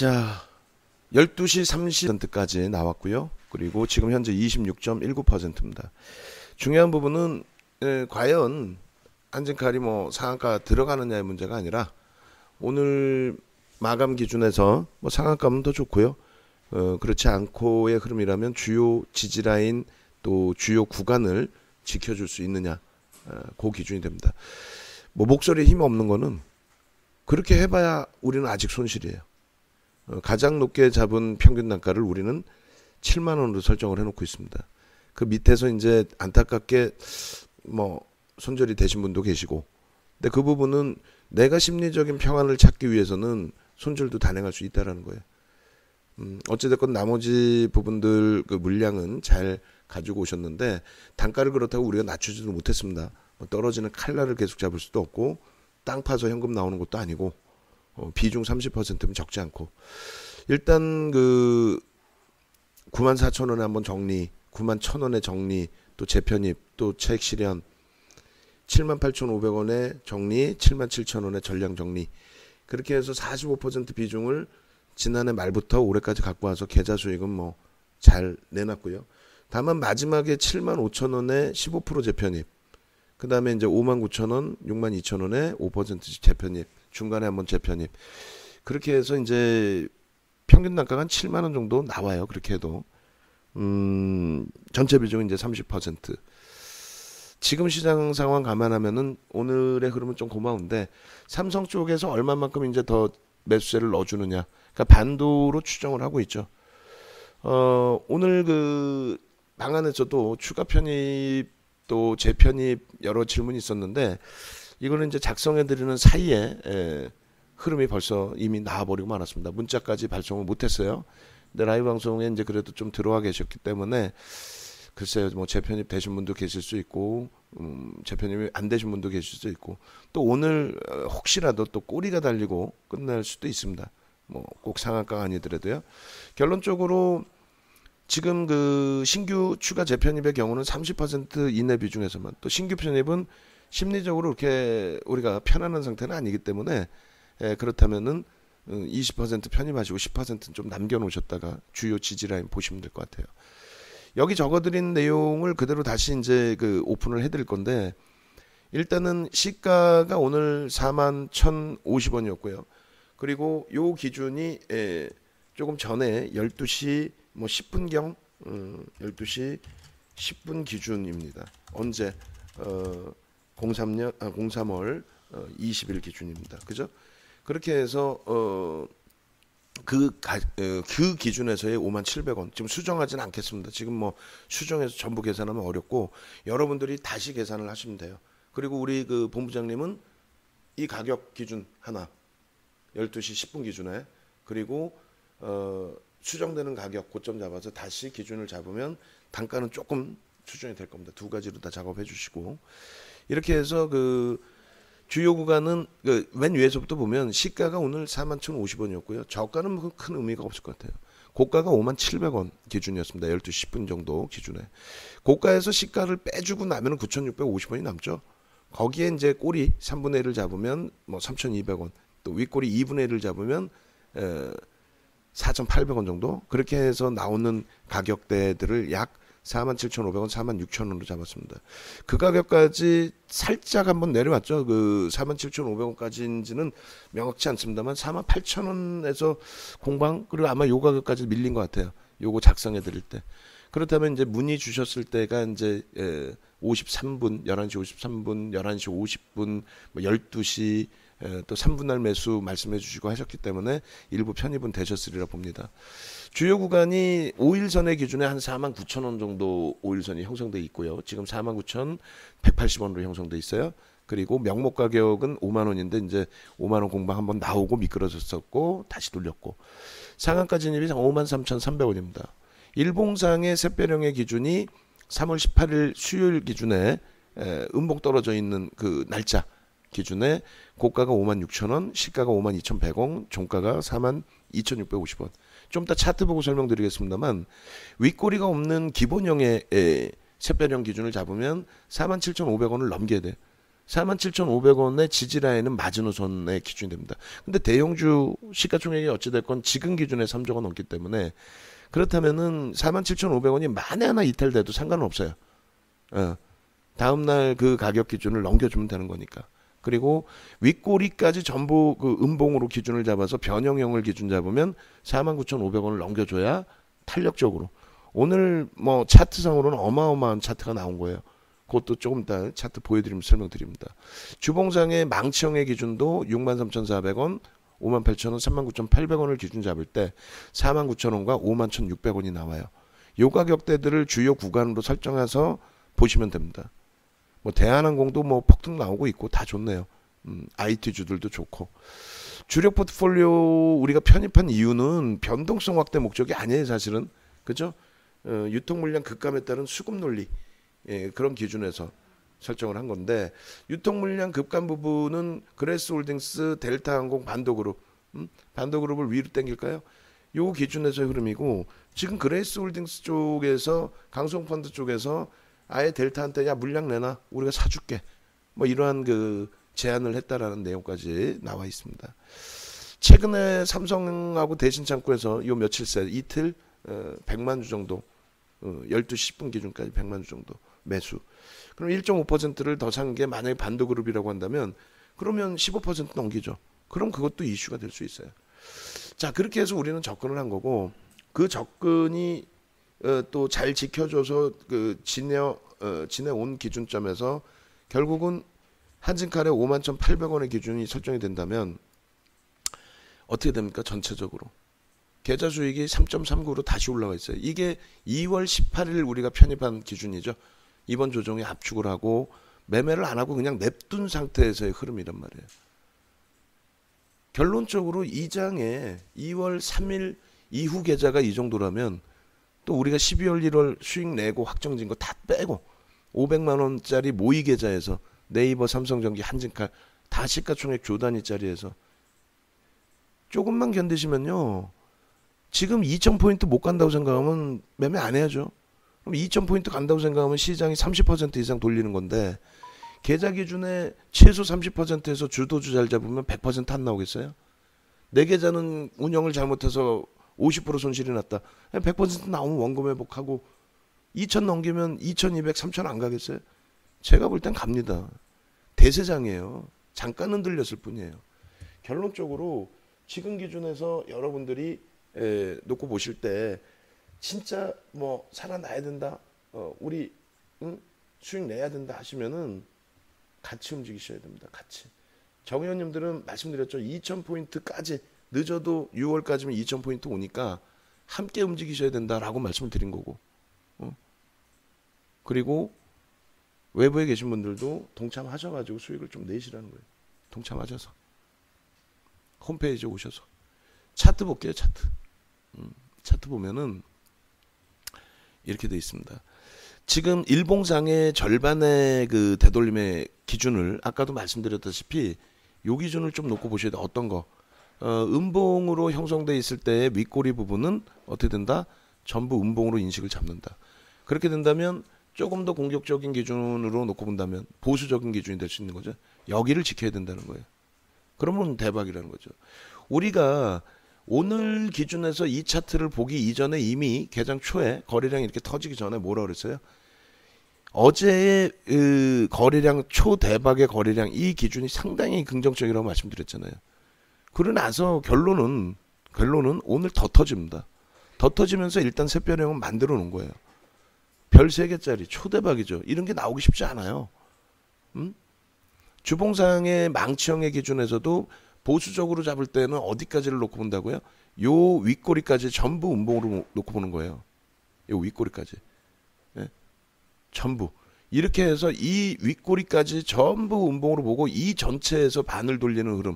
자, 12시 30%까지 나왔고요. 그리고 지금 현재 26.19%입니다. 중요한 부분은 과연 한진칼이 뭐 상한가 들어가느냐의 문제가 아니라 오늘 마감 기준에서 뭐 상한가면 더 좋고요. 그렇지 않고의 흐름이라면 주요 지지라인 또 주요 구간을 지켜줄 수 있느냐, 그 기준이 됩니다. 뭐 목소리에 힘 없는 거는 그렇게 해봐야 우리는 아직 손실이에요. 가장 높게 잡은 평균 단가를 우리는 7만 원으로 설정을 해놓고 있습니다. 그 밑에서 이제 안타깝게 뭐 손절이 되신 분도 계시고, 근데 그 부분은 내가 심리적인 평안을 찾기 위해서는 손절도 단행할 수 있다라는 거예요. 어찌됐건 나머지 부분들 그 물량은 잘 가지고 오셨는데 단가를 그렇다고 우리가 낮추지도 못했습니다. 뭐 떨어지는 칼날을 계속 잡을 수도 없고 땅 파서 현금 나오는 것도 아니고 비중 30%면 적지 않고, 일단 그 94,000원에 한번 정리, 91,000원에 정리, 또 재편입, 또 차익 실현, 78,500원에 정리, 77,000원에 전량 정리, 그렇게 해서 45% 비중을 지난해 말부터 올해까지 갖고 와서 계좌 수익은 뭐 잘 내놨고요. 다만 마지막에 75,000원에 15% 재편입, 그 다음에 이제 59,000원, 62,000원에 5% 재편입, 중간에 한번 재편입, 그렇게 해서 이제 평균 단가가 한 7만 원 정도 나와요. 그렇게 해도 전체 비중은 이제 30%. 지금 시장 상황 감안하면은 오늘의 흐름은 좀 고마운데 삼성 쪽에서 얼마만큼 이제 더 매수세를 넣어주느냐, 그러니까 반도로 추정을 하고 있죠. 오늘 그 방안에서도 추가 편입 또 재편입 여러 질문이 있었는데 이거는 이제 작성해드리는 사이에 흐름이 벌써 이미 나와버리고 말았습니다. 문자까지 발송을 못했어요. 근데 라이브 방송에 이제 그래도 좀 들어와 계셨기 때문에 글쎄요, 뭐 재편입 되신 분도 계실 수 있고, 재편입이 안 되신 분도 계실 수 있고, 또 오늘 혹시라도 또 꼬리가 달리고 끝날 수도 있습니다. 뭐 꼭 상한가가 아니더라도요. 결론적으로 지금 그 신규 추가 재편입의 경우는 30% 이내 비중에서만, 또 신규 편입은 심리적으로 그렇게 우리가 편안한 상태는 아니기 때문에 그렇다면은 20% 편입하시고 10%는 좀 남겨놓으셨다가 주요 지지라인 보시면 될 것 같아요. 여기 적어드린 내용을 그대로 다시 이제 그 오픈을 해드릴 건데, 일단은 시가가 오늘 41,050원이었고요. 그리고 요 기준이 조금 전에 12시 뭐 10분경 12시 10분 기준입니다. 언제 03월 20일 기준입니다. 그죠? 그렇게 해서 그 기준에서의 57,000원 지금 수정하지는 않겠습니다. 지금 뭐 수정해서 전부 계산하면 어렵고 여러분들이 다시 계산을 하시면 돼요. 그리고 우리 그 본부장님은 이 가격 기준 하나 12시 10분 기준에, 그리고 수정되는 가격 고점 잡아서 다시 기준을 잡으면 단가는 조금 수정이 될 겁니다. 두 가지로 다 작업해 주시고, 이렇게 해서 그 주요 구간은 그 맨 위에서부터 보면 시가가 오늘 41,050원이었고요. 저가는 큰 의미가 없을 것 같아요. 고가가 57,000원 기준이었습니다. 12시 10분 정도 기준에. 고가에서 시가를 빼주고 나면 9,650원이 남죠. 거기에 이제 꼬리 3분의 1을 잡으면 뭐 3,200원, 또 윗꼬리 2분의 1을 잡으면 4,800원 정도, 그렇게 해서 나오는 가격대들을 약 47,500원, 46,000원으로 잡았습니다. 그 가격까지 살짝 한번 내려왔죠. 그 47,500원까지인지는 명확치 않습니다만 48,000원에서 공방, 그리고 아마 요 가격까지 밀린 것 같아요. 요거 작성해 드릴 때. 그렇다면 이제 문의 주셨을 때가 이제 53분, 11시 53분, 11시 50분, 뭐 12시, 또 3분할 매수 말씀해 주시고 하셨기 때문에 일부 편입은 되셨으리라 봅니다. 주요 구간이 5일선의 기준에 한 49,000원 정도 5일선이 형성돼 있고요. 지금 49,180원으로 형성돼 있어요. 그리고 명목 가격은 5만 원인데 이제 5만 원 공방 한번 나오고 미끄러졌었고 다시 돌렸고, 상한가 진입이 53,300원입니다. 일봉상의 셋배령의 기준이 3월 18일 수요일 기준에 음봉 떨어져 있는 그 날짜 기준에 고가가 56,000원, 시가가 52,100원, 종가가 42,650원. 좀 이따 차트 보고 설명드리겠습니다만 윗꼬리가 없는 기본형의 셋배령 기준을 잡으면 47,500원을 넘겨야 돼. 47,500원의 지지라인은 마지노선의 기준이 됩니다. 근데 대형주 시가총액이 어찌됐건 지금 기준에 3조가 넘기 때문에 그렇다면은 47,500원이 만에 하나 이탈돼도 상관은 없어요. 다음날 그 가격 기준을 넘겨주면 되는 거니까. 그리고 윗꼬리까지 전부 그 음봉으로 기준을 잡아서 변형형을 기준 잡으면 49,500원을 넘겨줘야 탄력적으로. 오늘 뭐 차트상으로는 어마어마한 차트가 나온 거예요. 그것도 조금 이따 차트 보여드리면 설명드립니다. 주봉상의 망치형의 기준도 63,400원, 58,000원, 39,800원을 기준 잡을 때 49,000원과 51,600원이 나와요. 요 가격대들을 주요 구간으로 설정해서 보시면 됩니다. 뭐 대한항공도 뭐 폭등 나오고 있고 다 좋네요. IT주들도 좋고. 주력 포트폴리오 우리가 편입한 이유는 변동성 확대 목적이 아니에요, 사실은. 그죠? 유통 물량 급감에 따른 수급 논리. 예, 그런 기준에서 설정을 한 건데 유통 물량 급감 부분은 그레스홀딩스, 델타항공, 반도그룹, 반도그룹을 위로 당길까요? 요 기준에서 흐름이고 지금 그레스홀딩스 쪽에서 강성펀드 쪽에서 아예 델타한테 야 물량 내놔 우리가 사줄게 뭐 이러한 그 제안을 했다라는 내용까지 나와 있습니다. 최근에 삼성하고 대신창고에서 요 며칠 새 이틀 100만 주 정도 12시 10분 기준까지 100만 주 정도 매수. 그럼 1.5%를 더 산 게 만약에 반도그룹이라고 한다면 그러면 15% 넘기죠. 그럼 그것도 이슈가 될 수 있어요. 자, 그렇게 해서 우리는 접근을 한 거고 그 접근이 또 잘 지켜줘서 그 지내온 기준점에서 결국은 한진칼의 51,800원의 기준이 설정이 된다면 어떻게 됩니까? 전체적으로. 계좌 수익이 3.39로 다시 올라가 있어요. 이게 2월 18일 우리가 편입한 기준이죠. 이번 조정에 압축을 하고 매매를 안 하고 그냥 냅둔 상태에서의 흐름이란 말이에요. 결론적으로 이 장에 2월 3일 이후 계좌가 이 정도라면 또 우리가 12월 1월 수익 내고 확정진 거 다 빼고 500만 원짜리 모의 계좌에서 네이버, 삼성전기, 한진칼 다 시가총액 조 단위짜리에서 조금만 견디시면요. 지금 2,000포인트 못 간다고 생각하면 매매 안 해야죠. 그럼 2,000포인트 간다고 생각하면 시장이 30% 이상 돌리는 건데 계좌 기준에 최소 30%에서 주도주 잘 잡으면 100%안 나오겠어요? 내 계좌는 운영을 잘못해서 50% 손실이 났다. 100% 나오면 원금 회복하고 2,000 넘기면 2,200, 3,000 안 가겠어요? 제가 볼 땐 갑니다. 대세장이에요. 잠깐 흔들렸을 뿐이에요. 결론적으로 지금 기준에서 여러분들이 놓고 보실 때 진짜 뭐 살아나야 된다. 우리 수익 내야 된다 하시면은 같이 움직이셔야 됩니다. 같이. 정 의원님들은 말씀드렸죠. 2,000포인트까지 늦어도 6월까지면 2,000포인트 오니까 함께 움직이셔야 된다라고 말씀을 드린 거고. 그리고 외부에 계신 분들도 동참하셔가지고 수익을 좀 내시라는 거예요. 동참하셔서. 홈페이지에 오셔서. 차트 볼게요. 차트. 차트 보면은 이렇게 돼 있습니다. 지금 일봉상의 절반의 그 되돌림의 기준을 아까도 말씀드렸다시피 요 기준을 좀 놓고 보셔야 돼. 어떤 거? 음봉으로 형성돼 있을 때 윗꼬리 부분은 어떻게 된다? 전부 음봉으로 인식을 잡는다. 그렇게 된다면 조금 더 공격적인 기준으로 놓고 본다면 보수적인 기준이 될 수 있는 거죠. 여기를 지켜야 된다는 거예요. 그러면 대박이라는 거죠. 우리가 오늘 기준에서 이 차트를 보기 이전에 이미 개장 초에 거래량이 이렇게 터지기 전에 뭐라 그랬어요? 어제의 거래량 초대박의 거래량 이 기준이 상당히 긍정적이라고 말씀드렸잖아요. 그러고 나서 결론은 오늘 더 터집니다. 더 터지면서 일단 샛별형은 만들어 놓은 거예요. 별 3개짜리 초대박이죠. 이런 게 나오기 쉽지 않아요. 주봉상의 망치형의 기준에서도 보수적으로 잡을 때는 어디까지를 놓고 본다고요? 요 윗꼬리까지 전부 음봉으로 놓고 보는 거예요. 요 윗꼬리까지. 예? 전부. 이렇게 해서 이 윗꼬리까지 전부 음봉으로 보고 이 전체에서 반을 돌리는 흐름.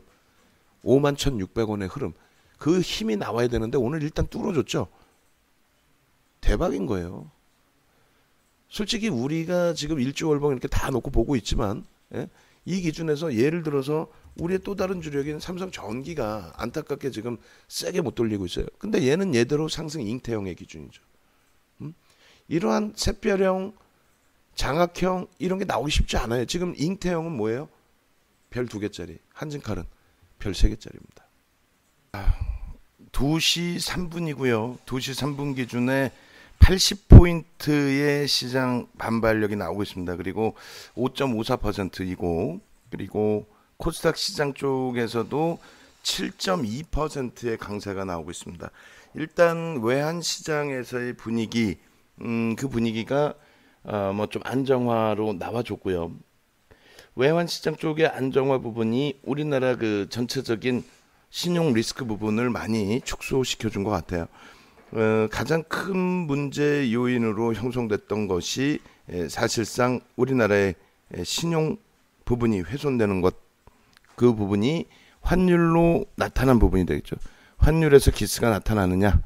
51,600원의 흐름. 그 힘이 나와야 되는데 오늘 일단 뚫어줬죠. 대박인 거예요. 솔직히 우리가 지금 일주월봉 이렇게 다 놓고 보고 있지만 이 기준에서 예를 들어서 우리의 또 다른 주력인 삼성전기가 안타깝게 지금 세게 못 돌리고 있어요. 근데 얘는 얘대로 상승 잉태형의 기준이죠. 이러한 샛별형 장학형 이런 게 나오기 쉽지 않아요. 지금 잉태형은 뭐예요? 별 2개짜리. 한진칼은 별 3개짜리입니다. 2시 3분이고요. 2시 3분 기준에 80포인트의 시장 반발력이 나오고 있습니다. 그리고 5.54%이고 그리고 코스닥 시장 쪽에서도 7.2%의 강세가 나오고 있습니다. 일단 외환 시장에서의 분위기, 그 분위기가 뭐 좀 안정화로 나와줬고요. 외환 시장 쪽의 안정화 부분이 우리나라 그 전체적인 신용 리스크 부분을 많이 축소시켜 준 것 같아요. 가장 큰 문제 요인으로 형성됐던 것이 사실상 우리나라의 신용 부분이 훼손되는 것, 그 부분이 환율로 나타난 부분이 되겠죠. 환율에서 기스가 나타나느냐,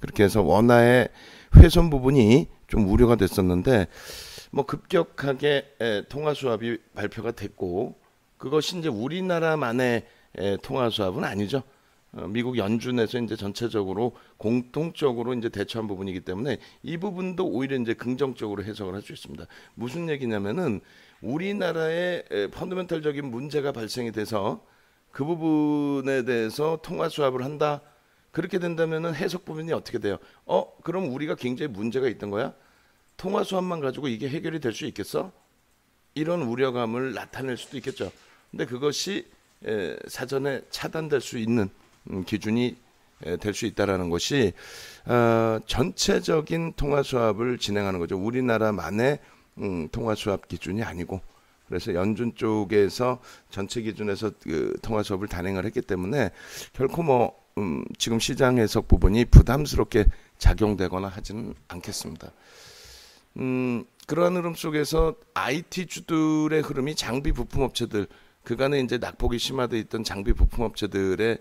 그렇게 해서 원화의 훼손 부분이 좀 우려가 됐었는데 뭐 급격하게 통화 수합이 발표가 됐고, 그것이 이제 우리나라만의 통화 수합은 아니죠. 미국 연준에서 이제 전체적으로 공통적으로 이제 대처한 부분이기 때문에 이 부분도 오히려 이제 긍정적으로 해석을 할 수 있습니다. 무슨 얘기냐면은 우리나라의 펀더멘털적인 문제가 발생이 돼서 그 부분에 대해서 통화 수합을 한다. 그렇게 된다면은 해석 부분이 어떻게 돼요? 그럼 우리가 굉장히 문제가 있던 거야? 통화 수합만 가지고 이게 해결이 될 수 있겠어? 이런 우려감을 나타낼 수도 있겠죠. 근데 그것이 사전에 차단될 수 있는 기준이 될 수 있다라는 것이 전체적인 통화 수합을 진행하는 거죠. 우리나라만의 통화 수합 기준이 아니고, 그래서 연준 쪽에서 전체 기준에서 그 통화 수합을 단행을 했기 때문에 결코 뭐 지금 시장 해석 부분이 부담스럽게 작용되거나 하지는 않겠습니다. 그러한 흐름 속에서 IT주들의 흐름이 장비 부품 업체들, 그간에 이제 낙폭이 심화되어 있던 장비 부품 업체들의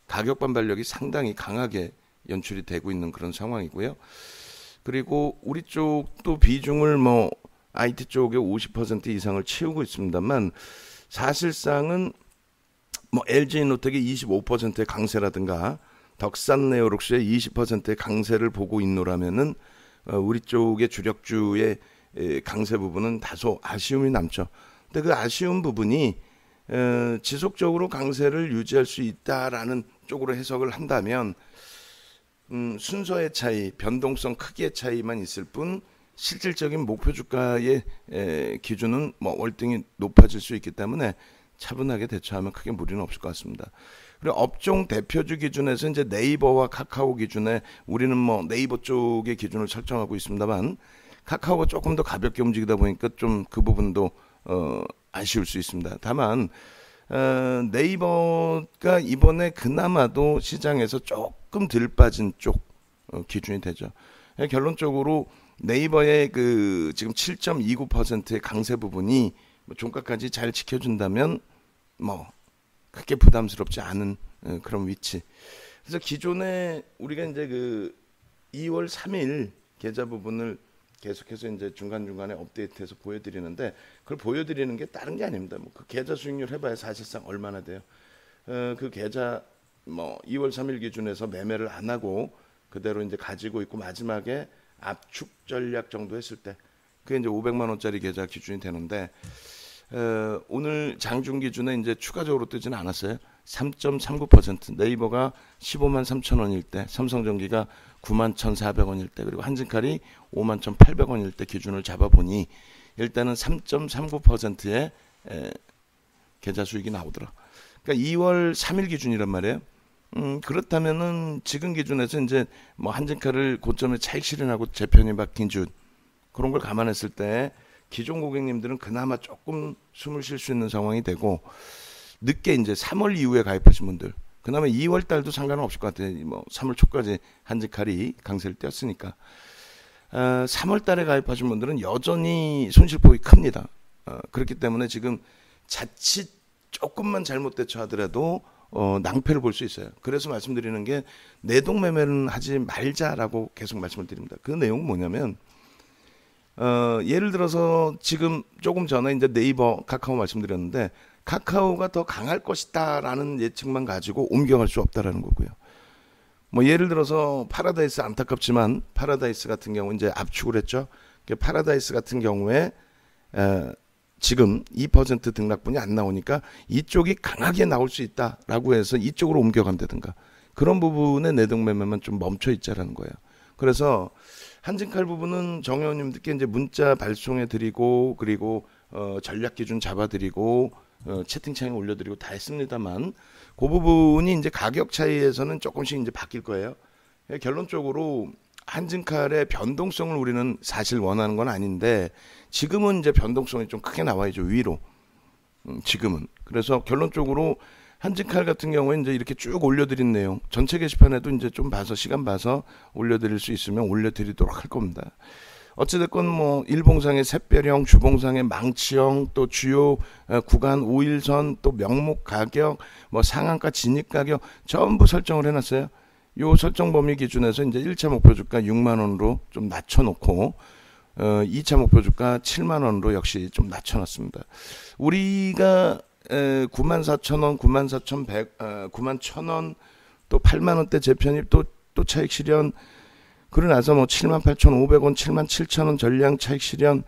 가격 반발력이 상당히 강하게 연출이 되고 있는 그런 상황이고요. 그리고 우리 쪽도 비중을 뭐 IT 쪽에 50% 이상을 채우고 있습니다만, 사실상은 뭐 LG노텍의 25%의 강세라든가 덕산네오록스의 20%의 강세를 보고 있노라면은 우리 쪽의 주력주의 강세 부분은 다소 아쉬움이 남죠. 근데 그 아쉬운 부분이 지속적으로 강세를 유지할 수 있다라는 쪽으로 해석을 한다면 순서의 차이, 변동성 크기의 차이만 있을 뿐 실질적인 목표 주가의 기준은 뭐 월등히 높아질 수 있기 때문에 차분하게 대처하면 크게 무리는 없을 것 같습니다. 그리고 업종 대표주 기준에서 이제 네이버와 카카오 기준에 우리는 뭐 네이버 쪽의 기준을 설정하고 있습니다만, 카카오가 조금 더 가볍게 움직이다 보니까 좀 그 부분도 아쉬울 수 있습니다. 다만 네이버가 이번에 그나마도 시장에서 조금 덜 빠진 쪽 기준이 되죠. 결론적으로 네이버의 그 지금 7.29%의 강세 부분이 종가까지 잘 지켜준다면 뭐 크게 부담스럽지 않은 그런 위치. 그래서 기존에 우리가 이제 그 2월 3일 계좌 부분을 계속해서 이제 중간중간에 업데이트해서 보여드리는데, 그걸 보여드리는 게 다른 게 아닙니다. 뭐 그 계좌 수익률 해봐야 사실상 얼마나 돼요. 그 계좌 뭐 2월 3일 기준에서 매매를 안 하고 그대로 이제 가지고 있고 마지막에 압축 전략 정도 했을 때 그게 이제 500만 원짜리 계좌 기준이 되는데, 오늘 장중 기준에 이제 추가적으로 뜨지는 않았어요. 3.39%, 네이버가 15만 3천 원일 때, 삼성전기가 9만 1,400원일 때, 그리고 한진칼이 5만 1,800원일 때 기준을 잡아보니 일단은 3.39%의 계좌 수익이 나오더라. 그러니까 2월 3일 기준이란 말이에요. 그렇다면은 지금 기준에서 이제 뭐 한진칼을 고점에 차익 실현하고 재편이 박힌 주, 그런 걸 감안했을 때 기존 고객님들은 그나마 조금 숨을 쉴 수 있는 상황이 되고, 늦게 이제 3월 이후에 가입하신 분들, 그나마 2월 달도 상관은 없을 것 같아요. 뭐 3월 초까지 한진칼이 강세를 띄었으니까 3월 달에 가입하신 분들은 여전히 손실폭이 큽니다. 그렇기 때문에 지금 자칫 조금만 잘못 대처하더라도 낭패를 볼 수 있어요. 그래서 말씀드리는 게 내동 매매는 하지 말자라고 계속 말씀을 드립니다. 그 내용은 뭐냐면 예를 들어서 지금 조금 전에 이제 네이버, 카카오 말씀드렸는데, 카카오가 더 강할 것이다라는 예측만 가지고 옮겨갈 수 없다라는 거고요. 뭐 예를 들어서 파라다이스, 안타깝지만 파라다이스 같은 경우 이제 압축을 했죠. 파라다이스 같은 경우에 지금 2% 등락분이 안 나오니까 이쪽이 강하게 나올 수 있다라고 해서 이쪽으로 옮겨간다든가 그런 부분에 내동매매만 좀 멈춰 있자라는 거예요. 그래서 한진칼 부분은 정 의원님들께 이제 문자 발송해 드리고 그리고 전략 기준 잡아 드리고 채팅창에 올려 드리고 다 했습니다만 그 부분이 이제 가격 차이에서는 조금씩 이제 바뀔 거예요. 결론적으로 한진칼의 변동성을 우리는 사실 원하는 건 아닌데 지금은 이제 변동성이 좀 크게 나와야죠. 위로. 지금은. 그래서 결론적으로 한진칼 같은 경우에 이제 이렇게 쭉 올려드린 내용 전체 게시판에도 이제 좀 봐서 시간 봐서 올려드릴 수 있으면 올려드리도록 할 겁니다. 어찌됐건 뭐 일봉상의 샛별형, 주봉상의 망치형, 또 주요 구간 5일선, 또 명목 가격, 뭐 상한가 진입 가격 전부 설정을 해놨어요. 요 설정 범위 기준에서 이제 1차 목표 주가 6만 원으로 좀 낮춰놓고 2차 목표 주가 7만 원으로 역시 좀 낮춰놨습니다. 우리가 94,000원, 94,100, 91,000원, 또 8만 원대 재편입, 또 차익 실현, 그러고 나서 뭐 78,500원, 77,000원 전량 차익 실현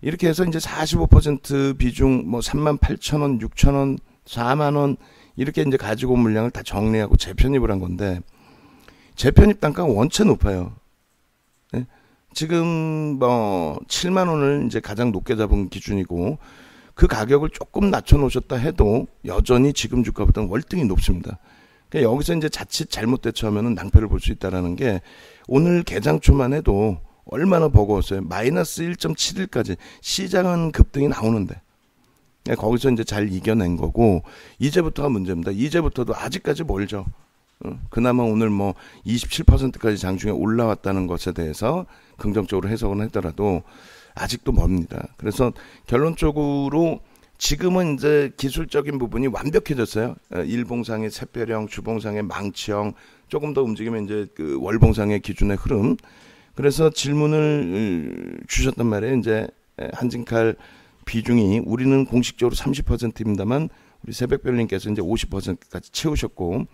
이렇게 해서 이제 45% 비중 뭐 38,000원, 6,000원, 4만 원 이렇게 이제 가지고 온 물량을 다 정리하고 재편입을 한 건데 재편입 단가가 원체 높아요. 네? 지금 뭐 7만 원을 이제 가장 높게 잡은 기준이고 그 가격을 조금 낮춰 놓으셨다 해도 여전히 지금 주가보다는 월등히 높습니다. 그러니까 여기서 이제 자칫 잘못 대처하면 낭패를 볼 수 있다는 게 오늘 개장초만 해도 얼마나 버거웠어요. 마이너스 1.71까지 시장은 급등이 나오는데 거기서 이제 잘 이겨낸 거고 이제부터가 문제입니다. 이제부터도 아직까지 멀죠. 그나마 오늘 뭐 27%까지 장중에 올라왔다는 것에 대해서 긍정적으로 해석은 하더라도 아직도 멉니다. 그래서 결론적으로 지금은 이제 기술적인 부분이 완벽해졌어요. 일봉상의 샛별형, 주봉상의 망치형, 조금 더 움직이면 이제 그 월봉상의 기준의 흐름. 그래서 질문을 주셨단 말이에요. 이제 한진칼 비중이 우리는 공식적으로 30%입니다만 우리 새벽별님께서 이제 50%까지 채우셨고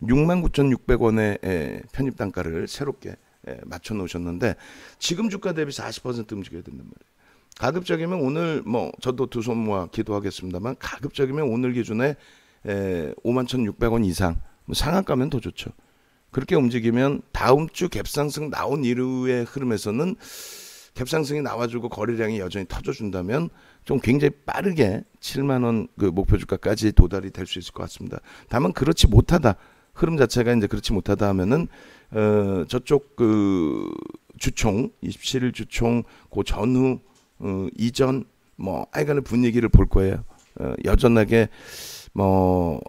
69,600원의 편입 단가를 새롭게 맞춰 놓으셨는데 지금 주가 대비 40% 움직여야 된단 말이에요. 가급적이면 오늘 뭐 저도 두 손 모아 기도하겠습니다만 가급적이면 오늘 기준에 51,600원 이상 상한가면 더 좋죠. 그렇게 움직이면 다음 주 갭상승 나온 이후의 흐름에서는 갭상승이 나와주고 거래량이 여전히 터져준다면 좀 굉장히 빠르게 7만 원 그 목표 주가까지 도달이 될 수 있을 것 같습니다. 다만 그렇지 못하다 흐름 자체가 이제 그렇지 못하다 하면은 저쪽 그 주총 27일 주총 그 전후 이전 뭐 하여간의 분위기를 볼 거예요. 여전하게 뭐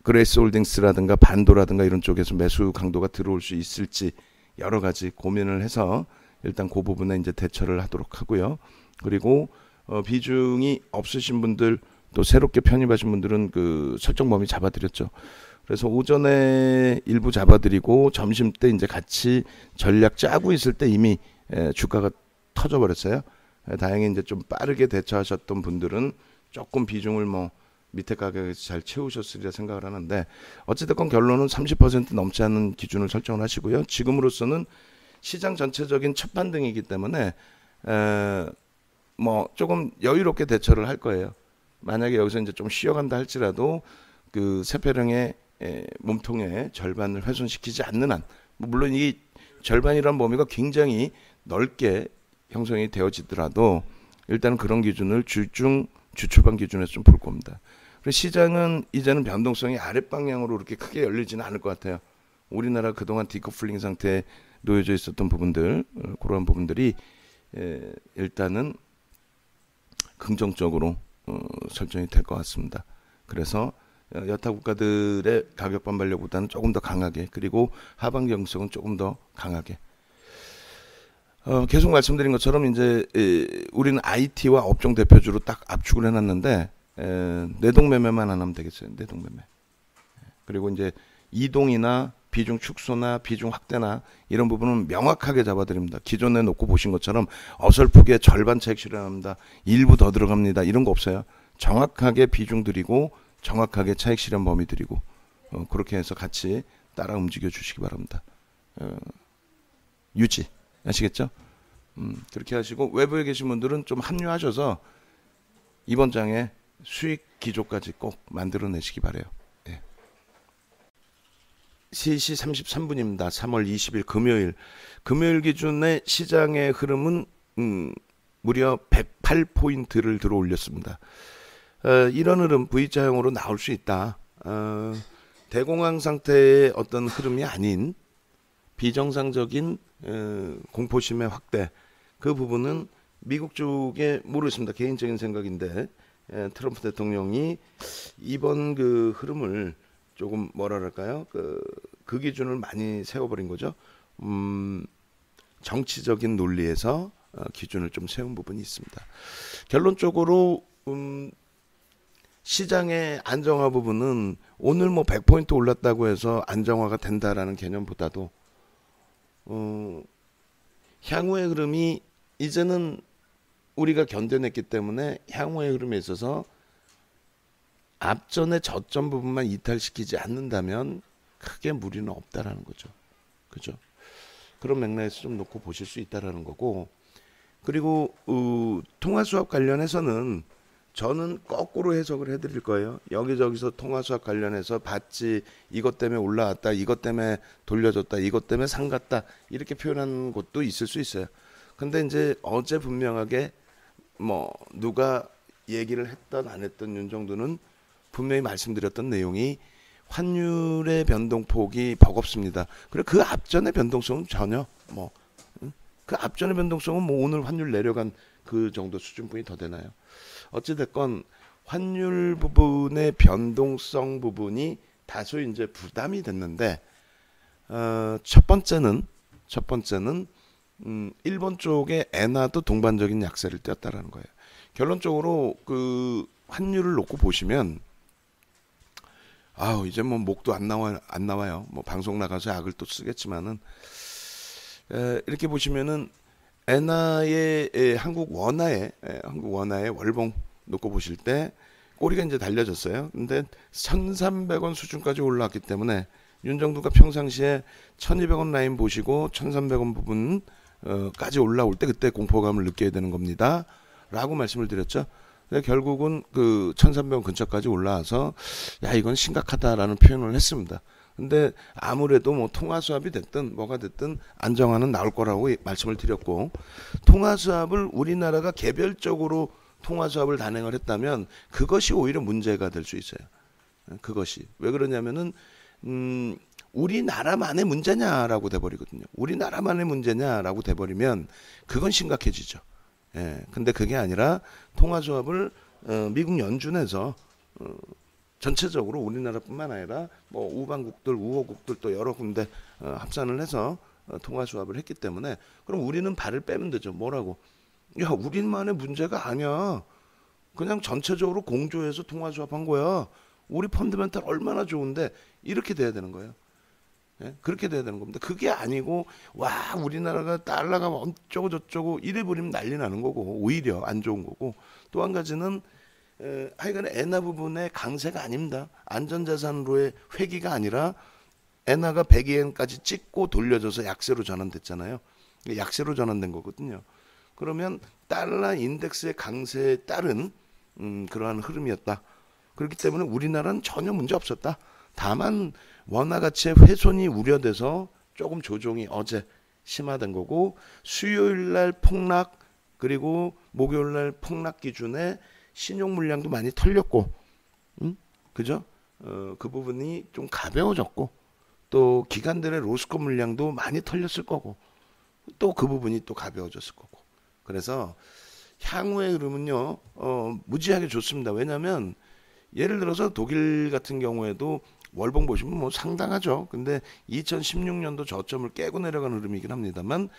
그레이스홀딩스라든가 반도라든가 이런 쪽에서 매수 강도가 들어올 수 있을지 여러 가지 고민을 해서 일단 그 부분에 이제 대처를 하도록 하고요. 그리고 비중이 없으신 분들 또 새롭게 편입하신 분들은 그 설정 범위 잡아드렸죠. 그래서 오전에 일부 잡아드리고 점심 때 이제 같이 전략 짜고 있을 때 이미 주가가 터져버렸어요. 다행히 이제 좀 빠르게 대처하셨던 분들은 조금 비중을 뭐 밑에 가격에서 잘 채우셨으리라 생각을 하는데 어찌됐건 결론은 30% 넘지 않는 기준을 설정을 하시고요. 지금으로서는 시장 전체적인 첫 반등이기 때문에 뭐 조금 여유롭게 대처를 할 거예요. 만약에 여기서 이제 좀 쉬어간다 할지라도 그 샛별형의 몸통의 절반을 훼손시키지 않는 한 물론 이 절반이란 범위가 굉장히 넓게 형성이 되어지더라도 일단은 그런 기준을 주중 주초반 기준에서 좀 볼 겁니다. 그래서 시장은 이제는 변동성이 아랫방향으로 그렇게 크게 열리지는 않을 것 같아요. 우리나라 그동안 디커플링 상태에 놓여져 있었던 부분들 그런 부분들이 일단은 긍정적으로 설정이 될 것 같습니다. 그래서 여타 국가들의 가격 반발력보다는 조금 더 강하게 그리고 하반 경성은 조금 더 강하게 계속 말씀드린 것처럼 이제 우리는 IT와 업종 대표주로 딱 압축을 해놨는데 내동매매만 안 하면 되겠어요. 내동매매. 그리고 이제 이동이나 비중 축소나 비중 확대나 이런 부분은 명확하게 잡아드립니다. 기존에 놓고 보신 것처럼 어설프게 절반 차익 실현합니다. 일부 더 들어갑니다. 이런 거 없어요. 정확하게 비중 드리고 정확하게 차익 실현 범위 드리고 그렇게 해서 같이 따라 움직여 주시기 바랍니다. 유지 아시겠죠? 그렇게 하시고 외부에 계신 분들은 좀 합류하셔서 이번 장에 수익 기조까지 꼭 만들어내시기 바래요. 예. 3시 33분입니다. 3월 20일 금요일 기준의 시장의 흐름은 무려 108포인트를 들어 올렸습니다. 이런 흐름 V자형으로 나올 수 있다. 대공황 상태의 어떤 흐름이 아닌 비정상적인 공포심의 확대, 그 부분은 미국 쪽에 모르겠습니다. 개인적인 생각인데 트럼프 대통령이 이번 그 흐름을 조금 뭐랄까요, 그 기준을 많이 세워버린 거죠. 정치적인 논리에서 기준을 좀 세운 부분이 있습니다. 결론적으로 시장의 안정화 부분은 오늘 뭐 100포인트 올랐다고 해서 안정화가 된다라는 개념보다도 향후의 흐름이 이제는 우리가 견뎌냈기 때문에 향후의 흐름에 있어서 앞전의 저점 부분만 이탈시키지 않는다면 크게 무리는 없다라는 거죠. 그죠? 그런 맥락에서 좀 놓고 보실 수 있다라는 거고, 그리고 통화수합 관련해서는 저는 거꾸로 해석을 해드릴 거예요. 여기저기서 통화수합 관련해서 봤지, 이것 때문에 올라왔다, 이것 때문에 돌려줬다, 이것 때문에 상갔다, 이렇게 표현하는 곳도 있을 수 있어요. 근데 이제 어제 분명하게 뭐 누가 얘기를 했던 안 했던 윤정도는 분명히 말씀드렸던 내용이 환율의 변동폭이 버겁습니다. 그리고 그 앞전의 변동성은 전혀 그 앞전의 변동성은 뭐 오늘 환율 내려간 그 정도 수준뿐이 더 되나요? 어찌됐건 환율 부분의 변동성 부분이 다소 이제 부담이 됐는데, 첫 번째는 일본 쪽에 엔화도 동반적인 약세를 띄었다라는 거예요. 결론적으로 그 환율을 놓고 보시면 이제 뭐 목도 안 나와요. 뭐 방송 나가서 약을 또 쓰겠지만은 이렇게 보시면은 엔화의 한국 원화의 월봉 놓고 보실 때 꼬리가 이제 달려졌어요. 근데 1,300원 수준까지 올라왔기 때문에 윤정도가 평상시에 1,200원 라인 보시고 1,300원 부분까지 올라올 때 그때 공포감을 느껴야 되는 겁니다. 라고 말씀을 드렸죠. 결국은 그 1,300원 근처까지 올라와서 야, 이건 심각하다라는 표현을 했습니다. 근데 아무래도 뭐 통화수합이 됐든 뭐가 됐든 안정화는 나올 거라고 말씀을 드렸고, 통화수합을 우리나라가 개별적으로 통화수합을 단행을 했다면 그것이 오히려 문제가 될 수 있어요. 그것이 왜 그러냐면은 우리나라만의 문제냐라고 돼버리거든요. 우리나라만의 문제냐라고 돼버리면 그건 심각해지죠. 예, 근데 그게 아니라 통화수합을 미국 연준에서 전체적으로 우리나라뿐만 아니라 뭐 우방국들, 우호국들 또 여러 군데 합산을 해서 통화수합을 했기 때문에, 그럼 우리는 발을 빼면 되죠. 뭐라고? 야, 우리만의 문제가 아니야. 그냥 전체적으로 공조해서 통화수합한 거야. 우리 펀드멘탈 얼마나 좋은데, 이렇게 돼야 되는 거예요. 예? 그렇게 돼야 되는 겁니다. 그게 아니고 와, 우리나라가 달러가 어쩌고 저쩌고 이래버리면 난리 나는 거고 오히려 안 좋은 거고, 또 한 가지는 하여간에 엔화 부분의 강세가 아닙니다. 안전자산으로의 회귀가 아니라 엔화가 100엔까지 찍고 돌려져서 약세로 전환됐잖아요. 약세로 전환된 거거든요. 그러면 달러 인덱스의 강세에 따른 그러한 흐름이었다. 그렇기 때문에 우리나라는 전혀 문제 없었다. 다만 원화 가치의 훼손이 우려돼서 조금 조정이 어제 심화된 거고, 수요일 날 폭락 그리고 목요일 날 폭락 기준에 신용 물량도 많이 털렸고, 그죠? 그 부분이 좀 가벼워졌고, 또 기관들의 로스코 물량도 많이 털렸을 거고, 또 그 부분이 또 가벼워졌을 거고. 그래서 향후의 흐름은요, 무지하게 좋습니다. 왜냐하면 예를 들어서 독일 같은 경우에도 월봉 보시면 뭐 상당하죠. 근데 2016년도 저점을 깨고 내려간 흐름이긴 합니다만,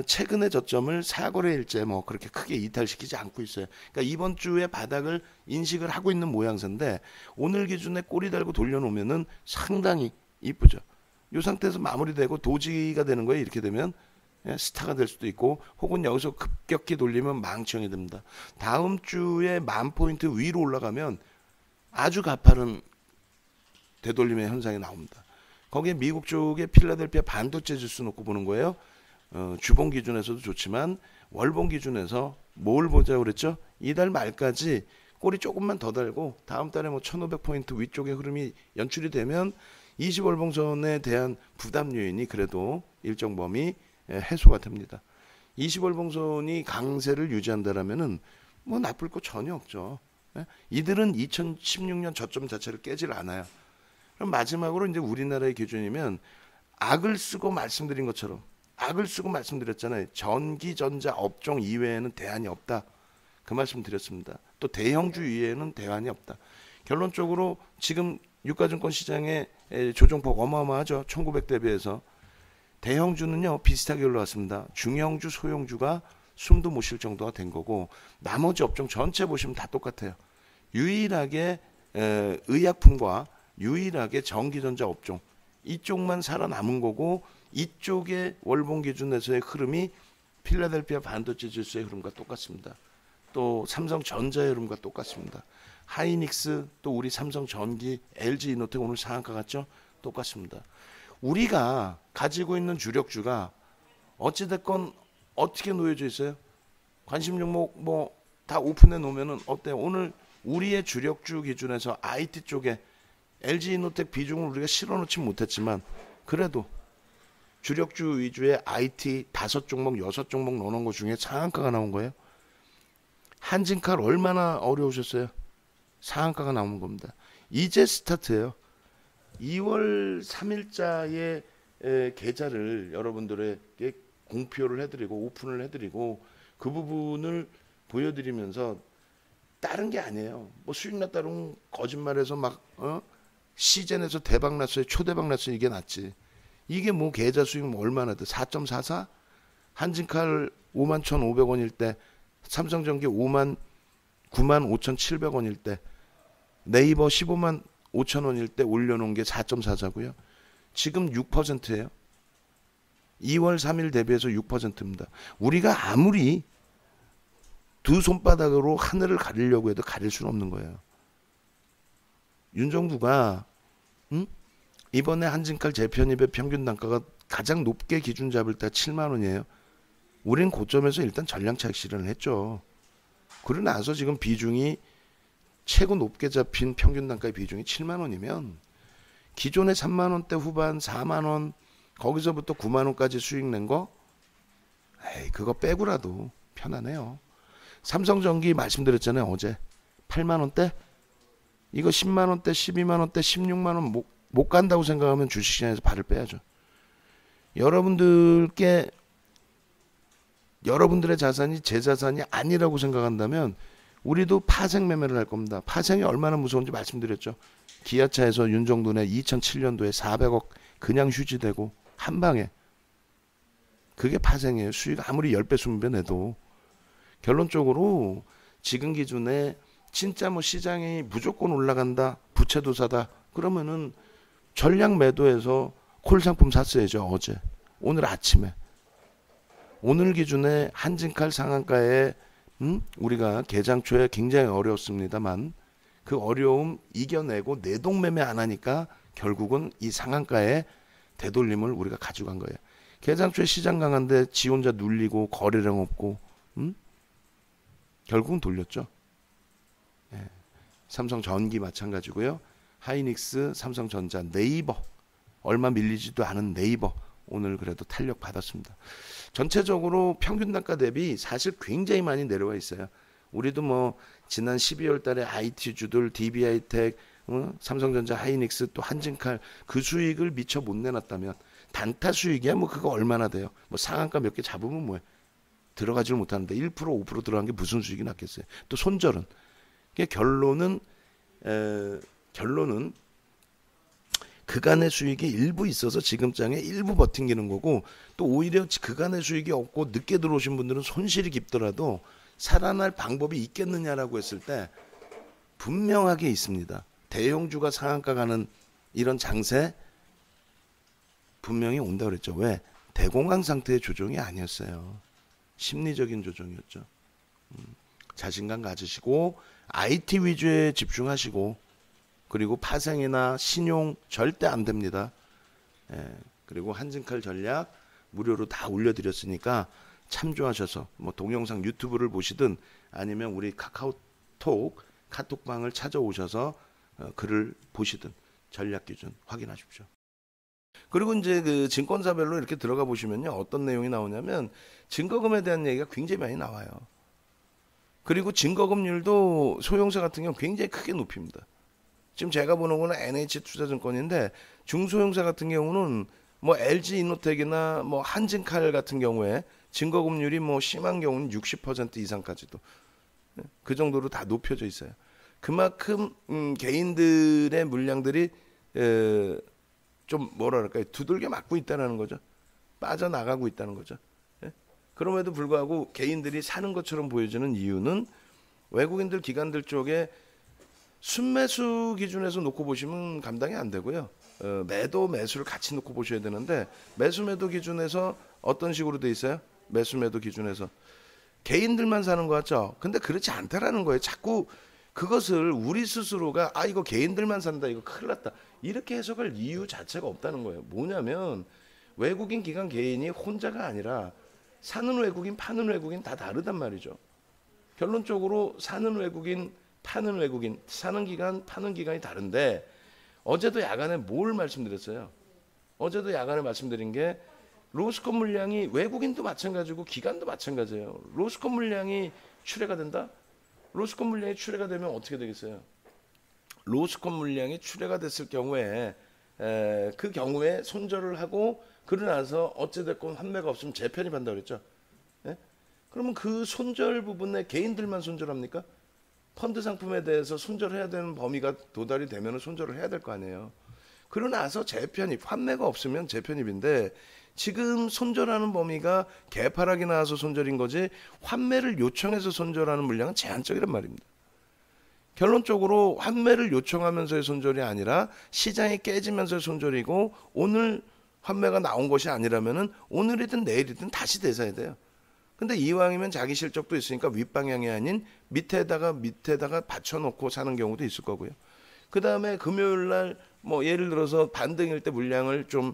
최근의 저점을 4거래일째 뭐 그렇게 크게 이탈시키지 않고 있어요. 그러니까 이번 주에 바닥을 인식을 하고 있는 모양새인데, 오늘 기준에 꼬리 달고 돌려놓으면은 상당히 이쁘죠. 이 상태에서 마무리되고 도지가 되는 거예요. 이렇게 되면 스타가 될 수도 있고, 혹은 여기서 급격히 돌리면 망치형이 됩니다. 다음 주에 10,000포인트 위로 올라가면 아주 가파른 되돌림의 현상이 나옵니다. 거기에 미국 쪽의 필라델피아 반도체 지수 놓고 보는 거예요. 주봉 기준에서도 좋지만 월봉 기준에서 뭘 보자고 그랬죠? 이달 말까지 꼬리 조금만 더 달고 다음 달에 뭐 1500포인트 위쪽의 흐름이 연출이 되면 20월봉선에 대한 부담 요인이 그래도 일정 범위 해소가 됩니다. 20월봉선이 강세를 유지한다라면은 뭐 나쁠 거 전혀 없죠. 이들은 2016년 저점 자체를 깨질 않아요. 그럼 마지막으로 이제 우리나라의 기준이면 악을 쓰고 말씀드린 것처럼 악을 쓰고 말씀드렸잖아요. 전기, 전자, 업종 이외에는 대안이 없다. 그 말씀 드렸습니다. 또 대형주 이외에는 대안이 없다. 결론적으로 지금 유가증권 시장의 조정폭 어마어마하죠. 1900 대비해서. 대형주는요 비슷하게 올라왔습니다. 중형주, 소형주가 숨도 못 쉴 정도가 된 거고 나머지 업종 전체 보시면 다 똑같아요. 유일하게 의약품과 유일하게 전기전자 업종 이쪽만 살아남은 거고 이쪽의 월봉 기준에서의 흐름이 필라델피아 반도체 지수의 흐름과 똑같습니다. 또 삼성전자의 흐름과 똑같습니다. 하이닉스 또 우리 삼성전기, LG이노텍 오늘 상한가 같죠? 똑같습니다. 우리가 가지고 있는 주력주가 어찌됐건 어떻게 놓여져 있어요? 관심 종목 뭐 다 오픈해 놓으면은 어때요? 오늘 우리의 주력주 기준에서 IT 쪽에 LG이노텍 비중을 우리가 실어놓지 못했지만 그래도 주력주 위주의 IT 5종목 6종목 넣어놓은 것 중에 상한가가 나온 거예요. 한진칼 얼마나 어려우셨어요? 상한가가 나온 겁니다. 이제 스타트예요. 2월 3일자의 계좌를 여러분들에게 공표를 해드리고 오픈을 해드리고 그 부분을 보여드리면서 다른 게 아니에요. 뭐 수익 났다는 거짓말해서 막 시즌에서 대박 났어요. 초대박 났어요. 이게 낫지. 이게 뭐 계좌 수익 뭐 얼마나 돼? 4.44? 한진칼 51,500원일 때 삼성전기 95,700원일 때 네이버 155,000원일 때 올려놓은 게 4.44고요. 지금 6%예요. 2월 3일 대비해서 6%입니다. 우리가 아무리 두 손바닥으로 하늘을 가리려고 해도 가릴 수는 없는 거예요. 윤정부가 이번에 한진칼 재편입의 평균 단가가 가장 높게 기준 잡을 때 7만 원이에요. 우린 고점에서 일단 전량 차익 실현을 했죠. 그러고 나서 지금 비중이 최고 높게 잡힌 평균 단가의 비중이 7만 원이면 기존의 3만 원대 후반 4만 원 거기서부터 9만 원까지 수익 낸 거 그거 빼고라도 편하네요. 삼성전기 말씀드렸잖아요. 어제 8만 원대 이거 10만 원대 12만 원대 16만 원 못 간다고 생각하면 주식시장에서 발을 빼야죠. 여러분들께 여러분들의 자산이 제 자산이 아니라고 생각한다면 우리도 파생 매매를 할 겁니다. 파생이 얼마나 무서운지 말씀드렸죠. 기아차에서 윤정돈의 2007년도에 400억 그냥 휴지되고 한 방에 그게 파생이에요. 수익 아무리 10배 20배 내도. 결론적으로 지금 기준에 진짜 뭐 시장이 무조건 올라간다 부채도사다 그러면은 전량 매도해서 콜 상품 샀어야죠. 어제 오늘 아침에 오늘 기준에 한진칼 상한가에 우리가 개장 초에 굉장히 어려웠습니다만 그 어려움 이겨내고 내동매매 안 하니까 결국은 이 상한가에 되돌림을 우리가 가져간 거예요. 개장 초에 시장 강한데 지 혼자 눌리고 거래량 없고 결국은 돌렸죠. 삼성전기 마찬가지고요. 하이닉스, 삼성전자, 네이버 얼마 밀리지도 않은 네이버 오늘 그래도 탄력 받았습니다. 전체적으로 평균 단가 대비 사실 굉장히 많이 내려와 있어요. 우리도 뭐 지난 12월 달에 IT주들 DB하이텍, 삼성전자, 하이닉스 또 한진칼 그 수익을 미처 못 내놨다면 단타 수익이야 뭐 그거 얼마나 돼요. 뭐 상한가 몇 개 잡으면 뭐해. 들어가지를 못하는데 1% 5% 들어간 게 무슨 수익이 났겠어요. 또 손절은. 결론은 그간의 수익이 일부 있어서 지금 장에 일부 버팅기는 거고 또 오히려 그간의 수익이 없고 늦게 들어오신 분들은 손실이 깊더라도 살아날 방법이 있겠느냐라고 했을 때 분명하게 있습니다. 대형주가 상한가 가는 이런 장세 분명히 온다 그랬죠. 왜? 대공황 상태의 조정이 아니었어요. 심리적인 조정이었죠. 자신감 가지시고 IT 위주에 집중하시고 그리고 파생이나 신용 절대 안 됩니다. 그리고 한진칼 전략 무료로 다 올려드렸으니까 참조하셔서 뭐 동영상 유튜브를 보시든 아니면 우리 카카오톡 카톡방을 찾아오셔서 글을 보시든 전략 기준 확인하십시오. 그리고 이제 그 증권사별로 이렇게 들어가 보시면요, 어떤 내용이 나오냐면 증거금에 대한 얘기가 굉장히 많이 나와요. 그리고 증거금률도 소형사 같은 경우 굉장히 크게 높입니다. 지금 제가 보는 거는 NH투자증권인데 중소형사 같은 경우는 뭐 LG이노텍이나 뭐 한진칼 같은 경우에 증거금률이 뭐 심한 경우는 60% 이상까지도 그 정도로 다 높여져 있어요. 그만큼 개인들의 물량들이 좀 뭐랄까요, 두들겨 맞고 있다는 거죠. 빠져나가고 있다는 거죠. 그럼에도 불구하고 개인들이 사는 것처럼 보여지는 이유는 외국인들 기관들 쪽에 순매수 기준에서 놓고 보시면 감당이 안 되고요. 매도 매수를 같이 놓고 보셔야 되는데 매수 매도 기준에서 어떤 식으로 돼 있어요? 매수 매도 기준에서 개인들만 사는 거 같죠? 근데 그렇지 않다라는 거예요. 자꾸 그것을 우리 스스로가 이거 개인들만 산다, 이거 큰일 났다, 이렇게 해석할 이유 자체가 없다는 거예요. 뭐냐면 외국인 기관 개인이 혼자가 아니라 사는 외국인 파는 외국인 다 다르단 말이죠. 결론적으로 사는 외국인 파는 외국인, 사는 기간 파는 기간이 다른데 어제도 야간에 뭘 말씀드렸어요? 어제도 야간에 말씀드린 게 로스컷 물량이 외국인도 마찬가지고 기관도 마찬가지예요. 로스컷 물량이 출회가 된다? 로스컷 물량이 출회가 되면 어떻게 되겠어요? 로스컷 물량이 출회가 됐을 경우에 그 경우에 손절을 하고 그러고 나서 어찌됐건 환매가 없으면 재편입한다고 그랬죠. 예? 그러면 그 손절 부분에 개인들만 손절합니까? 펀드 상품에 대해서 손절해야 되는 범위가 도달이 되면 손절을 해야 될 거 아니에요. 그러고 나서 재편입, 환매가 없으면 재편입인데 지금 손절하는 범위가 개파락이 나와서 손절인 거지 환매를 요청해서 손절하는 물량은 제한적이란 말입니다. 결론적으로 환매를 요청하면서의 손절이 아니라 시장이 깨지면서의 손절이고 오늘 환매가 나온 것이 아니라면은 오늘이든 내일이든 다시 대사해야 돼요. 근데 이왕이면 자기 실적도 있으니까 윗방향이 아닌 밑에다가 받쳐놓고 사는 경우도 있을 거고요. 그 다음에 금요일 날 뭐 예를 들어서 반등일 때 물량을 좀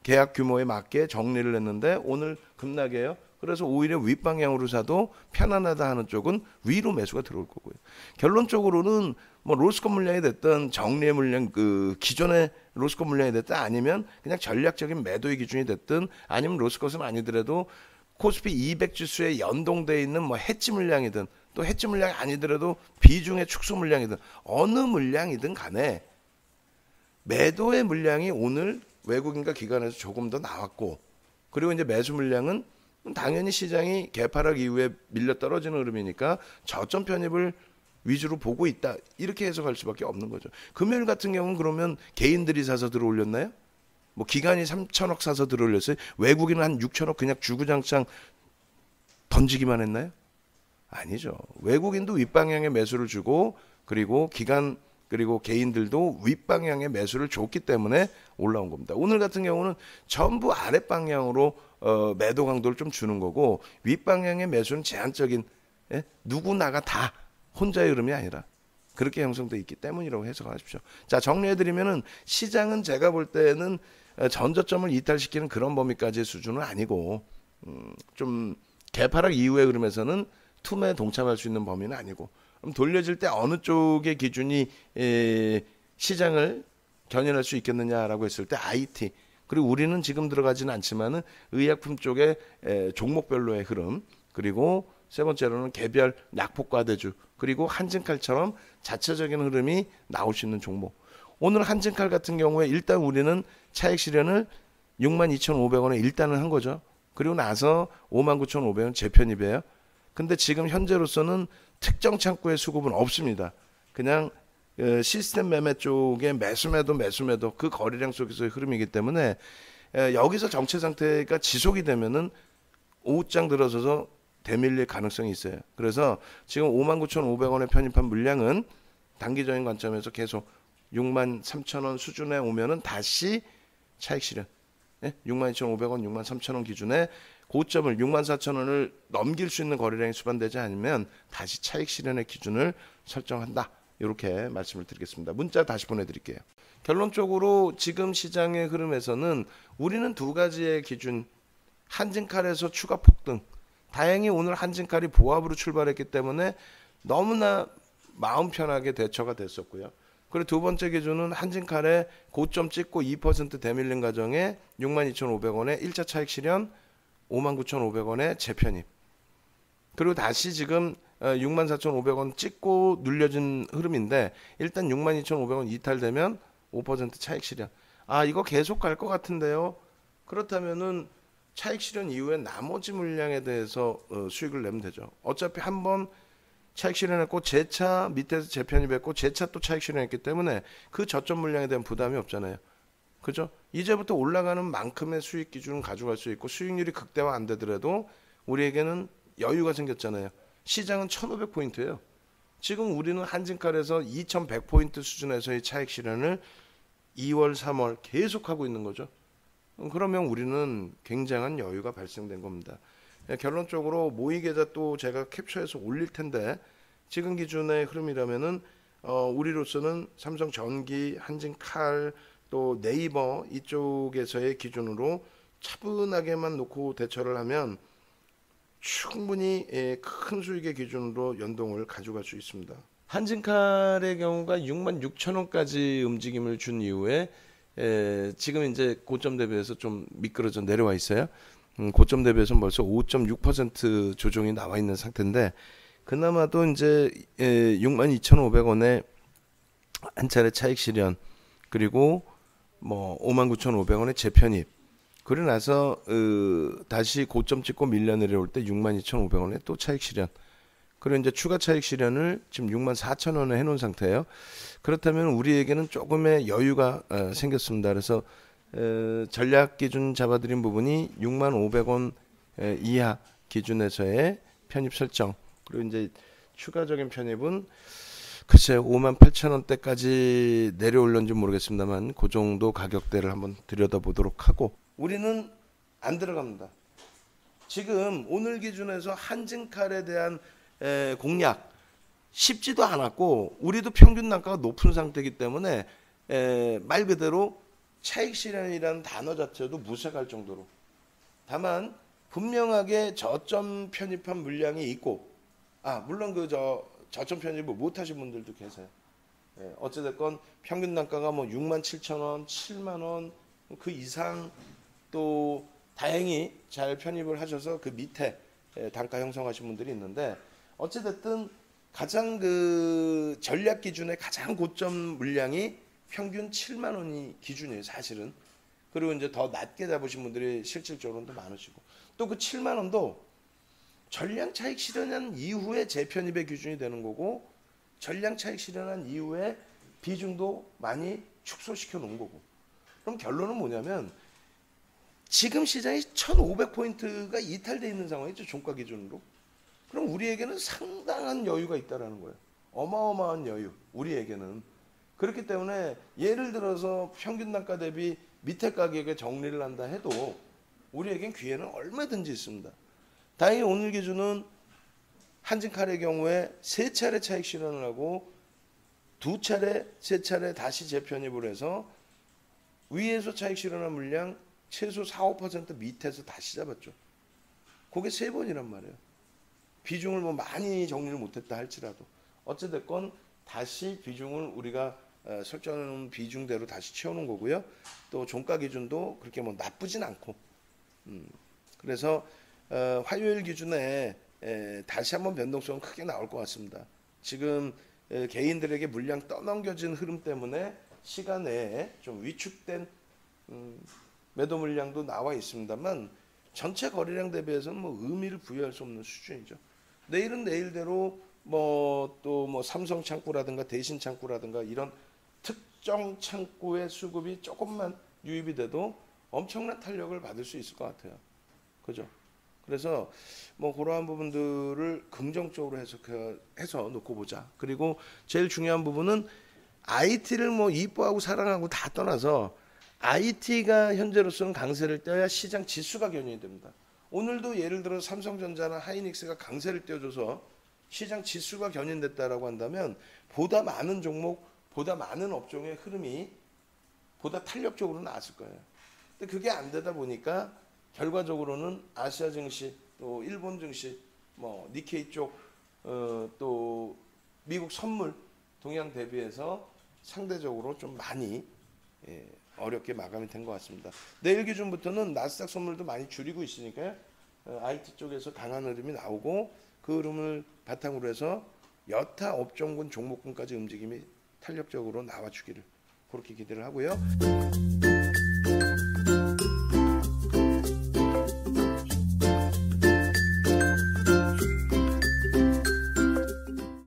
계약 규모에 맞게 정리를 했는데 오늘 급락이에요. 그래서 오히려 윗방향으로 사도 편안하다 하는 쪽은 위로 매수가 들어올 거고요. 결론적으로는 뭐 로스컷 물량이 됐든 정리의 물량, 그 기존의 로스컷 물량이 됐든 아니면 그냥 전략적인 매도의 기준이 됐든 아니면 로스컷은 아니더라도 코스피 200 지수에 연동되어 있는 뭐 해지 물량이든 또 해지 물량이 아니더라도 비중의 축소 물량이든 어느 물량이든 간에 매도의 물량이 오늘 외국인과 기관에서 조금 더 나왔고 그리고 이제 매수 물량은 당연히 시장이 개파락 이후에 밀려 떨어지는 흐름이니까 저점 편입을 위주로 보고 있다, 이렇게 해석할 수밖에 없는 거죠. 금요일 같은 경우는 그러면 개인들이 사서 들어올렸나요? 뭐 기관이 3천억 사서 들어올렸어요? 외국인은 한 6천억 그냥 주구장창 던지기만 했나요? 아니죠. 외국인도 윗방향의 매수를 주고 그리고 기관 그리고 개인들도 윗방향의 매수를 줬기 때문에 올라온 겁니다. 오늘 같은 경우는 전부 아랫방향으로 매도 강도를 좀 주는 거고 윗방향의 매수는 제한적인, 누구나가 다 혼자의 흐름이 아니라 그렇게 형성되어 있기 때문이라고 해석하십시오. 자, 정리해드리면은 시장은 제가 볼 때는 전저점을 이탈시키는 그런 범위까지의 수준은 아니고 좀 개파락 이후의 흐름에서는 투매에 동참할 수 있는 범위는 아니고 그럼 돌려질 때 어느 쪽의 기준이 시장을 견인할 수 있겠느냐라고 했을 때 IT 그리고 우리는 지금 들어가지는 않지만은 의약품 쪽의 종목별로의 흐름 그리고 세 번째로는 개별 약폭과대주 그리고 한진칼처럼 자체적인 흐름이 나올 수 있는 종목. 오늘 한진칼 같은 경우에 일단 우리는 차익 실현을 62,500원에 일단은 한 거죠. 그리고 나서 59,500원 재편입이에요. 근데 지금 현재로서는 특정 창구의 수급은 없습니다. 그냥 시스템 매매 쪽의 매수매도 그 거래량 속에서의 흐름이기 때문에 여기서 정체 상태가 지속이 되면은 오후장 들어서서 대밀릴 가능성이 있어요. 그래서 지금 59,500원에 편입한 물량은 단기적인 관점에서 계속 63,000원 수준에 오면은 다시 차익 실현. 62,500원, 63,000원 기준에 고점을 64,000원을 넘길 수 있는 거래량이 수반되지 않으면 다시 차익 실현의 기준을 설정한다. 이렇게 말씀을 드리겠습니다. 문자 다시 보내드릴게요. 결론적으로 지금 시장의 흐름에서는 우리는 두 가지의 기준, 한진칼에서 추가 폭등. 다행히 오늘 한진칼이 보합으로 출발했기 때문에 너무나 마음 편하게 대처가 됐었고요. 그리고 두 번째 기준은 한진칼에 고점 찍고 2% 대밀린 가정에 62,500원에 1차 차익 실현, 59,500원에 재편입. 그리고 다시 지금 64,500원 찍고 눌려진 흐름인데 일단 62,500원 이탈되면 5% 차익 실현. 아, 이거 계속 갈 것 같은데요. 그렇다면은 차익 실현 이후에 나머지 물량에 대해서 수익을 내면 되죠. 어차피 한번 차익 실현했고 재차 밑에서 재편입했고 재차 또 차익 실현했기 때문에 그 저점 물량에 대한 부담이 없잖아요. 그죠? 이제부터 올라가는 만큼의 수익 기준을 가져갈 수 있고 수익률이 극대화 안 되더라도 우리에게는 여유가 생겼잖아요. 시장은 1,500포인트예요. 지금 우리는 한진칼에서 2,100포인트 수준에서의 차익 실현을 2월, 3월 계속하고 있는 거죠. 그러면 우리는 굉장한 여유가 발생된 겁니다. 결론적으로 모의 계좌 또 제가 캡처해서 올릴 텐데 지금 기준의 흐름이라면은 우리로서는 삼성전기, 한진칼 또 네이버 이쪽에서의 기준으로 차분하게만 놓고 대처를 하면 충분히 큰 수익의 기준으로 연동을 가져갈 수 있습니다. 한진칼의 경우가 66,000원까지 움직임을 준 이후에 지금 이제 고점 대비해서 좀 미끄러져 내려와 있어요. 고점 대비해서 벌써 5.6% 조정이 나와 있는 상태인데 그나마도 이제 62,500원에 한 차례 차익 실현 그리고 뭐 59,500원에 재편입 그러고 나서 다시 고점 찍고 밀려 내려올 때 62,500원에 또 차익 실현 그리고 이제 추가 차익 실현을 지금 64,000원에 해놓은 상태예요. 그렇다면 우리에게는 조금의 여유가 생겼습니다. 그래서 전략 기준 잡아드린 부분이 65,000원 이하 기준에서의 편입 설정 그리고 이제 추가적인 편입은 글쎄요 58,000원대까지 내려올는지 모르겠습니다만 그 정도 가격대를 한번 들여다보도록 하고 우리는 안 들어갑니다. 지금 오늘 기준에서 한진칼에 대한 공략 쉽지도 않았고 우리도 평균 단가가 높은 상태이기 때문에 말 그대로 차익 실현이라는 단어 자체도 무색할 정도로 다만 분명하게 저점 편입한 물량이 있고 물론 그 저점 편입을 못하신 분들도 계세요. 어찌됐건 평균 단가가 뭐 67,000원, 70,000원 그 이상 또 다행히 잘 편입을 하셔서 그 밑에 단가 형성하신 분들이 있는데 어찌됐든 가장 그 전략 기준의 가장 고점 물량이 평균 7만원이 기준이에요 사실은. 그리고 이제 더 낮게 잡으신 분들이 실질적으로는 더 많으시고 또 그 7만원도 전량 차익 실현한 이후에 재편입의 기준이 되는 거고 전량 차익 실현한 이후에 비중도 많이 축소시켜 놓은 거고 그럼 결론은 뭐냐면 지금 시장이 1,500포인트가 이탈되어 있는 상황이죠 종가 기준으로. 그럼 우리에게는 상당한 여유가 있다라는 거예요. 어마어마한 여유 우리에게는. 그렇기 때문에 예를 들어서 평균 단가 대비 밑에 가격에 정리를 한다 해도 우리에겐 기회는 얼마든지 있습니다. 다행히 오늘 기준은 한진칼의 경우에 3차례 차익 실현을 하고 2차례, 3차례 다시 재편입을 해서 위에서 차익 실현한 물량 최소 4, 5% 밑에서 다시 잡았죠. 그게 3번이란 말이에요. 비중을 뭐 많이 정리를 못했다 할지라도 어찌됐건 다시 비중을 우리가 설정해놓은 비중대로 다시 채우는 거고요. 또 종가 기준도 그렇게 뭐 나쁘진 않고 그래서 화요일 기준에 다시 한번 변동성은 크게 나올 것 같습니다. 지금 개인들에게 물량 떠넘겨진 흐름 때문에 시간 내에 좀 위축된 매도 물량도 나와 있습니다만 전체 거래량 대비해서는 뭐 의미를 부여할 수 없는 수준이죠. 내일은 내일대로 뭐 또 뭐 삼성 창구라든가 대신 창구라든가 이런 특정 창구의 수급이 조금만 유입이 돼도 엄청난 탄력을 받을 수 있을 것 같아요. 그죠? 그래서 뭐 그러한 부분들을 긍정적으로 해서 놓고 보자. 그리고 제일 중요한 부분은 IT를 뭐 이뻐하고 사랑하고 다 떠나서 IT가 현재로서는 강세를 떼야 시장 지수가 견인이 됩니다. 오늘도 예를 들어 삼성전자나 하이닉스가 강세를 떼어줘서 시장 지수가 견인됐다라고 한다면 보다 많은 종목, 보다 많은 업종의 흐름이 보다 탄력적으로 나왔을 거예요. 근데 그게 안 되다 보니까 결과적으로는 아시아 증시 또 일본 증시 뭐 니케이 쪽 또 미국 선물 동향 대비해서 상대적으로 좀 많이 어렵게 마감이 된 것 같습니다. 내일 기준부터는 나스닥 선물도 많이 줄이고 있으니까요. IT 쪽에서 강한 흐름이 나오고 그 흐름을 바탕으로 해서 여타 업종군 종목군까지 움직임이 탄력적으로 나와주기를 그렇게 기대를 하고요.